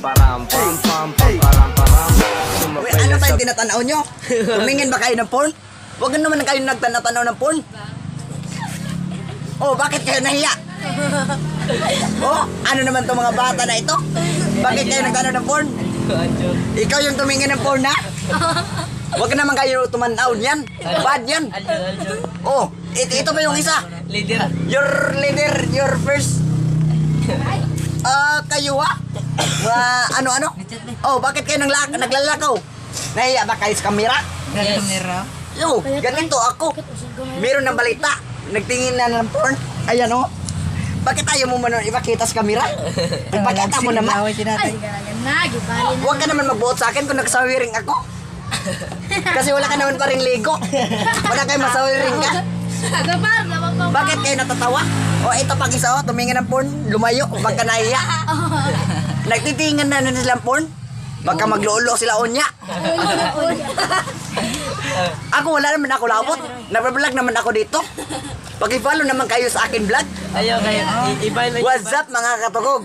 param pam pam pam param param. Uy, ano tayong tinatanaw nyo? Tumingin ba kayo ng porn? Huwag naman kayo nagtanatanaw ng porn. Oh, bakit kayo nahiya? Oh, ano naman tong mga bata na ito? Bakit kayo nagtanaw ng porn? Ikaw yung tumingin ng porn, ha? Huwag naman kayo tumanaw niyan. Bad yan. Oh, ito pa yung isa. Leader. Your leader, your first. Kayo ha? Ano? Oh, bakit kayo naglalakaw? Nahiya ba kayo sa kamera? Yes. Yo, ganito ako. Meron ng balita. Nagtingin na ng porn. Ayan o. Bakit ayaw mo man ipakita sa kamera? Ipakita mo naman. Huwag ka naman magbuot sa akin kung nagsawiring ako. Kasi wala ka naman pa rin ligo. Wala kayo masawiring ka. Bakit kayo natatawa? O ito pag isa o, tumingin ng porn, lumayo, baka nahiya. Nagtitingan na silang porn. Baka magluulo sila unya. Ako wala naman ako labot. Nabablog naman ako dito. Pag-follow naman kayo sa akin vlog. Ayaw kayo. Iba lang. What's up mga katugog?